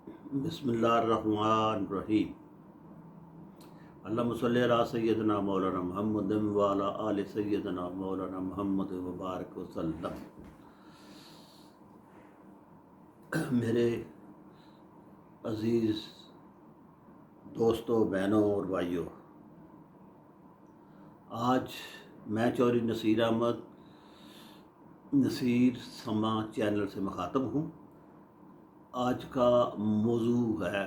بسم اللہ الرحمن الرحیم۔ اللہم صلی علی سیدنا مولانا محمد وعلی آل سیدنا مولانا محمد وبارک وسلم۔ میرے عزیز دوستوں، بہنوں اور بھائیوں، آج میں چوہدری نصیر احمد نصیر سما چینل سے مخاطب ہوں۔ آج کا موضوع ہے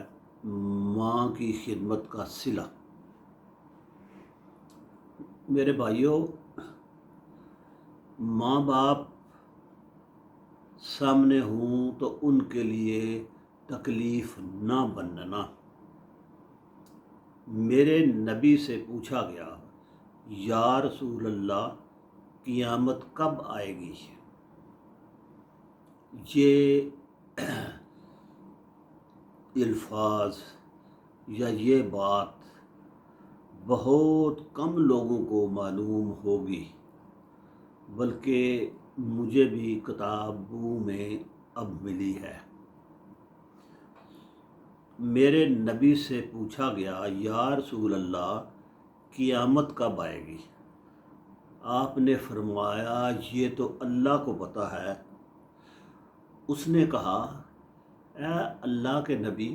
ماں کی خدمت کا صلہ۔ میرے بھائیوں، ماں باپ سامنے ہوں تو ان کے لیے تکلیف نہ بننا۔ میرے نبی سے پوچھا گیا، یا رسول اللہ، قیامت کب آئے گی؟ یہ الفاظ یا یہ بات بہت کم لوگوں کو معلوم ہوگی، بلکہ مجھے بھی کتابوں میں اب ملی ہے۔ میرے نبی سے پوچھا گیا، یا رسول اللہ، قیامت کب آئے گی؟ آپ نے فرمایا، یہ تو اللہ کو پتہ ہے۔ اس نے کہا، اے اللہ کے نبی،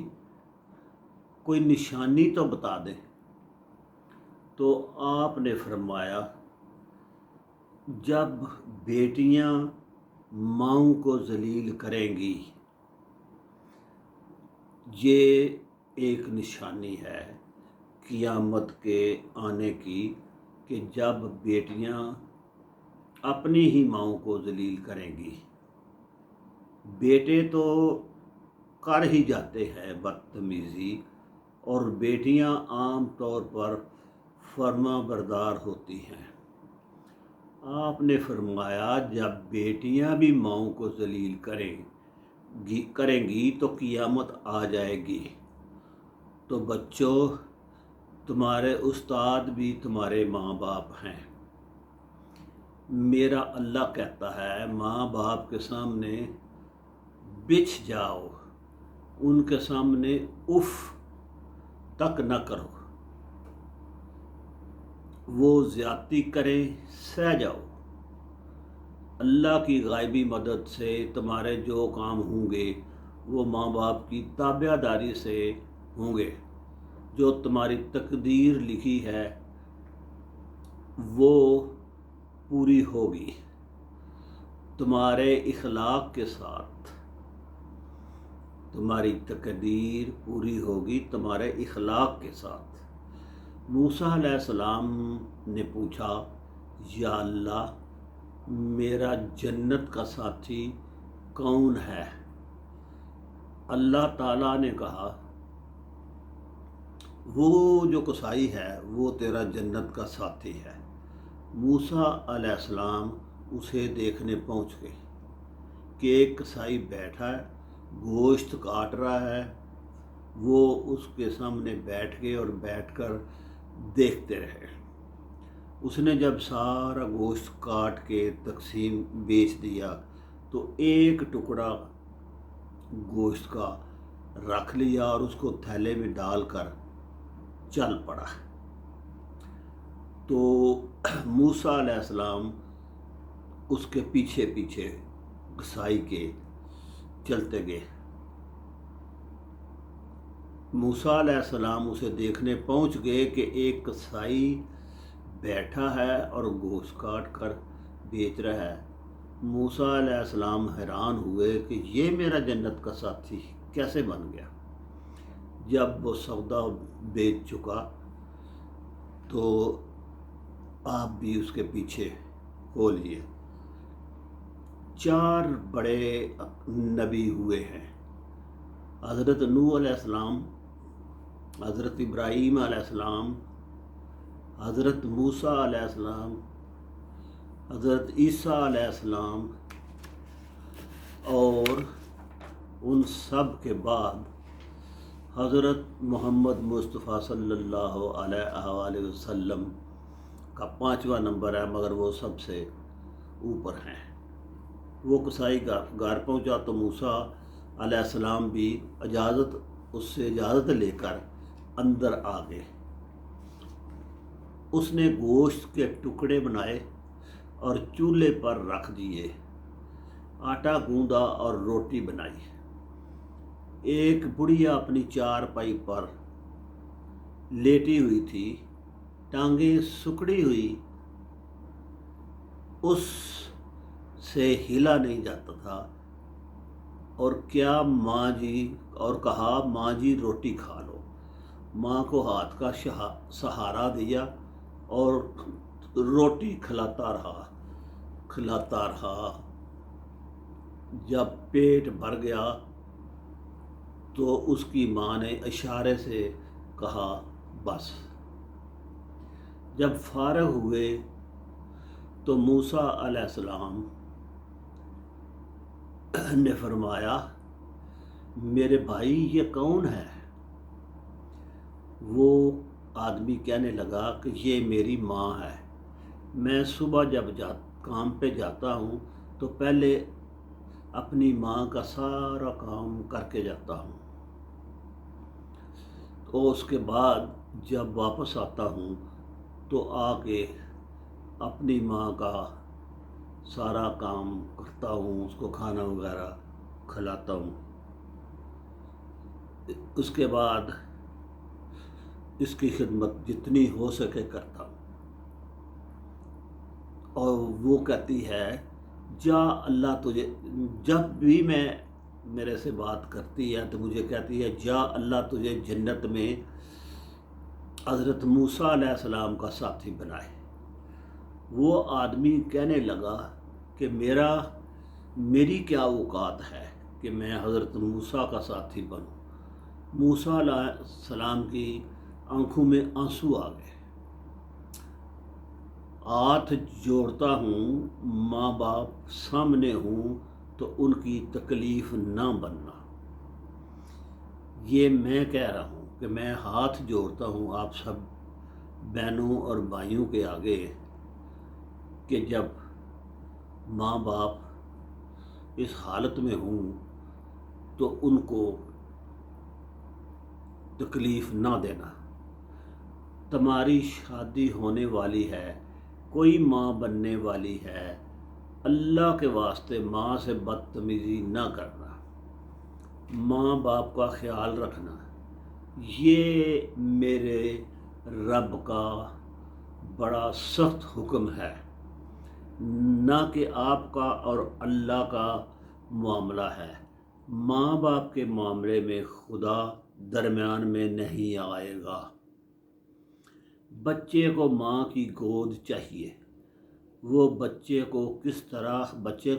کوئی نشانی تو بتا دیں۔ تو آپ نے فرمایا، جب بیٹیاں ماؤں کو ذلیل کریں گی، یہ ایک نشانی ہے قیامت کے آنے کی، کہ جب بیٹیاں اپنی ہی ماؤں کو ذلیل کریں گی۔ بیٹے تو کر ہی جاتے ہیں بدتمیزی، اور بیٹیاں عام طور پر فرما بردار ہوتی ہیں۔ آپ نے فرمایا، جب بیٹیاں بھی ماؤں کو ذلیل کریں گی تو قیامت آ جائے گی۔ تو بچوں، تمہارے استاد بھی تمہارے ماں باپ ہیں۔ میرا اللہ کہتا ہے، ماں باپ کے سامنے بچھ جاؤ، ان کے سامنے اف تک نہ کرو، وہ زیادتی کریں سہ جاؤ۔ اللہ کی غائبی مدد سے تمہارے جو کام ہوں گے وہ ماں باپ کی تابع داری سے ہوں گے۔ جو تمہاری تقدیر لکھی ہے وہ پوری ہوگی تمہارے اخلاق کے ساتھ۔ تمہاری تقدیر پوری ہوگی تمہارے اخلاق کے ساتھ۔ موسیٰ علیہ السلام نے پوچھا، یا اللہ، میرا جنت کا ساتھی کون ہے؟ اللہ تعالیٰ نے کہا، وہ جو کسائی ہے وہ تیرا جنت کا ساتھی ہے۔ موسیٰ علیہ السلام اسے دیکھنے پہنچ گئے کہ ایک کسائی بیٹھا ہے، گوشت کاٹ رہا ہے۔ وہ اس کے سامنے بیٹھ گئے اور بیٹھ کر دیکھتے رہے۔ اس نے جب سارا گوشت کاٹ کے تقسیم بیچ دیا تو ایک ٹکڑا گوشت کا رکھ لیا اور اس کو تھیلے میں ڈال کر چل پڑا۔ تو موسیٰ علیہ السلام اس کے پیچھے پیچھے کسائی کے چلتے گئے۔ موسیٰ علیہ السلام اسے دیکھنے پہنچ گئے کہ ایک کسائی بیٹھا ہے اور گوشت کاٹ کر بیچ رہا ہے۔ موسیٰ علیہ السلام حیران ہوئے کہ یہ میرا جنت کا ساتھی کیسے بن گیا۔ جب وہ سودا بیچ چکا تو آپ بھی اس کے پیچھے ہو لیے۔ 4 بڑے نبی ہوئے ہیں، حضرت نوح علیہ السلام، حضرت ابراہیم علیہ السلام، حضرت موسیٰ علیہ السلام، حضرت عیسیٰ علیہ السلام، اور ان سب کے بعد حضرت محمد مصطفیٰ صلی اللہ علیہ وآلہ وسلم کا 5واں نمبر ہے، مگر وہ سب سے اوپر ہیں۔ وہ کسائی گھر پہنچا تو موسیٰ علیہ السلام بھی اس سے اجازت لے کر اندر آ گئے۔ اس نے گوشت کے ٹکڑے بنائے اور چولہے پر رکھ دیے، آٹا گوندا اور روٹی بنائی۔ ایک بڑھیا اپنی چارپائی پر لیٹی ہوئی تھی، ٹانگیں سکڑی ہوئی، اس سے ہلا نہیں جاتا تھا، اور کہا ماں جی روٹی کھا لو۔ ماں کو ہاتھ کا سہارا دیا اور روٹی کھلاتا رہا۔ جب پیٹ بھر گیا تو اس کی ماں نے اشارے سے کہا بس۔ جب فارغ ہوئے تو موسیٰ علیہ السلام نے فرمایا، میرے بھائی یہ کون ہے؟ وہ آدمی کہنے لگا کہ یہ میری ماں ہے۔ میں صبح جب کام پہ جاتا ہوں تو پہلے اپنی ماں کا سارا کام کر کے جاتا ہوں، تو اس کے بعد جب واپس آتا ہوں تو آ کے اپنی ماں کا سارا کام کرتا ہوں، اس کو کھانا وغیرہ کھلاتا ہوں۔ اس کے بعد اس کی خدمت جتنی ہو سکے کرتا ہوں۔ اور وہ کہتی ہے، جا اللہ تجھے، جب بھی میرے سے بات کرتی ہے تو مجھے کہتی ہے جا اللہ تجھے جنت میں حضرت موسیٰ علیہ السلام کا ساتھی بنائے۔ وہ آدمی کہنے لگا کہ میری کیا اوقات ہے کہ میں حضرت موسیٰ کا ساتھی بنوں۔ موسیٰ علیہ السلام کی آنکھوں میں آنسو آ گئے۔ ہاتھ جوڑتا ہوں، ماں باپ سامنے ہوں تو ان کی تکلیف نہ بننا۔ یہ میں کہہ رہا ہوں کہ میں ہاتھ جوڑتا ہوں آپ سب بہنوں اور بھائیوں کے آگے کہ جب ماں باپ اس حالت میں ہوں تو ان کو تکلیف نہ دینا۔ تمہاری شادی ہونے والی ہے، کوئی ماں بننے والی ہے، اللہ کے واسطے ماں سے بدتمیزی نہ کرنا، ماں باپ کا خیال رکھنا۔ یہ میرے رب کا بڑا سخت حکم ہے، نہ کہ آپ کا اور اللہ کا معاملہ ہے۔ ماں باپ کے معاملے میں خدا درمیان میں نہیں آئے گا۔ بچے کو ماں کی گود چاہیے، وہ بچے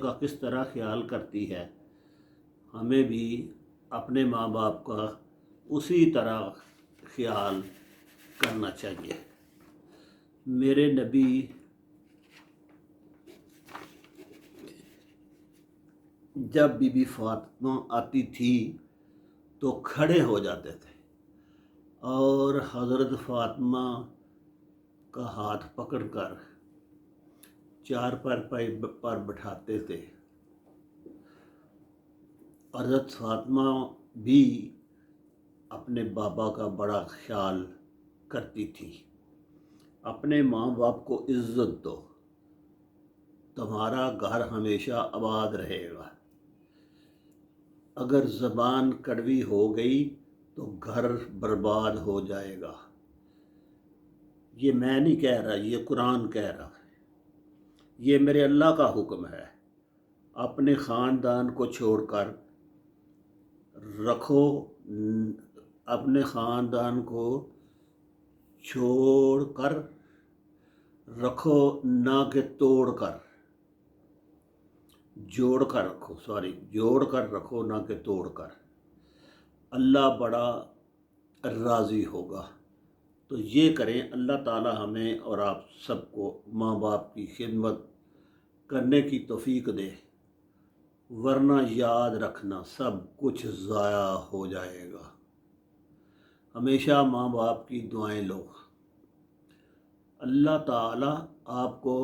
کا کس طرح خیال کرتی ہے، ہمیں بھی اپنے ماں باپ کا اسی طرح خیال کرنا چاہیے۔ میرے نبی جب بی بی فاطمہ آتی تھی تو کھڑے ہو جاتے تھے اور حضرت فاطمہ کا ہاتھ پکڑ کر چارپائی پر بٹھاتے تھے۔ حضرت فاطمہ بھی اپنے بابا کا بڑا خیال کرتی تھی۔ اپنے ماں باپ کو عزت دو، تمہارا گھر ہمیشہ آباد رہے گا۔ اگر زبان کڑوی ہو گئی تو گھر برباد ہو جائے گا۔ یہ میں نہیں کہہ رہا، یہ قرآن کہہ رہا ہے، یہ میرے اللہ کا حکم ہے۔ اپنے خاندان کو چھوڑ کر رکھو، اپنے خاندان کو چھوڑ کر رکھو نہ کہ توڑ کر، جوڑ کر رکھو نہ کہ توڑ کر۔ اللہ بڑا راضی ہوگا۔ تو یہ کریں، اللہ تعالی ہمیں اور آپ سب کو ماں باپ کی خدمت کرنے کی توفیق دے، ورنہ یاد رکھنا سب کچھ ضائع ہو جائے گا۔ ہمیشہ ماں باپ کی دعائیں لو۔ اللہ تعالی آپ کو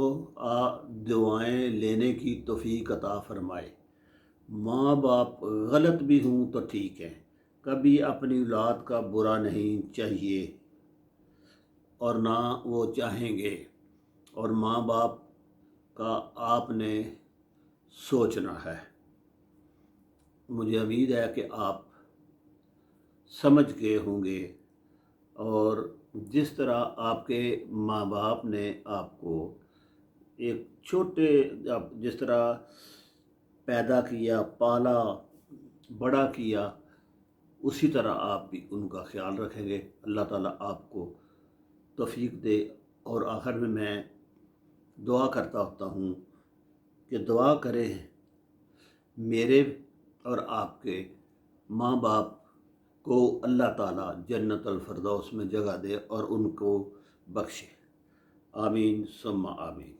دعائیں لینے کی توفیق عطا فرمائے۔ ماں باپ غلط بھی ہوں تو ٹھیک ہے، کبھی اپنی اولاد کا برا نہیں چاہیے اور نہ وہ چاہیں گے، اور ماں باپ کا آپ نے سوچنا ہے۔ مجھے امید ہے کہ آپ سمجھ گئے ہوں گے، اور جس طرح آپ کے ماں باپ نے آپ کو ایک چھوٹے جس طرح پیدا کیا، پالا، بڑا کیا، اسی طرح آپ بھی ان کا خیال رکھیں گے۔ اللہ تعالیٰ آپ کو توفیق دے۔ اور آخر میں دعا کرتا ہوتا ہوں کہ دعا کریں میرے اور آپ کے ماں باپ کو اللہ تعالیٰ جنت الفردوس میں جگہ دے اور ان کو بخشے۔ آمین ثم آمین۔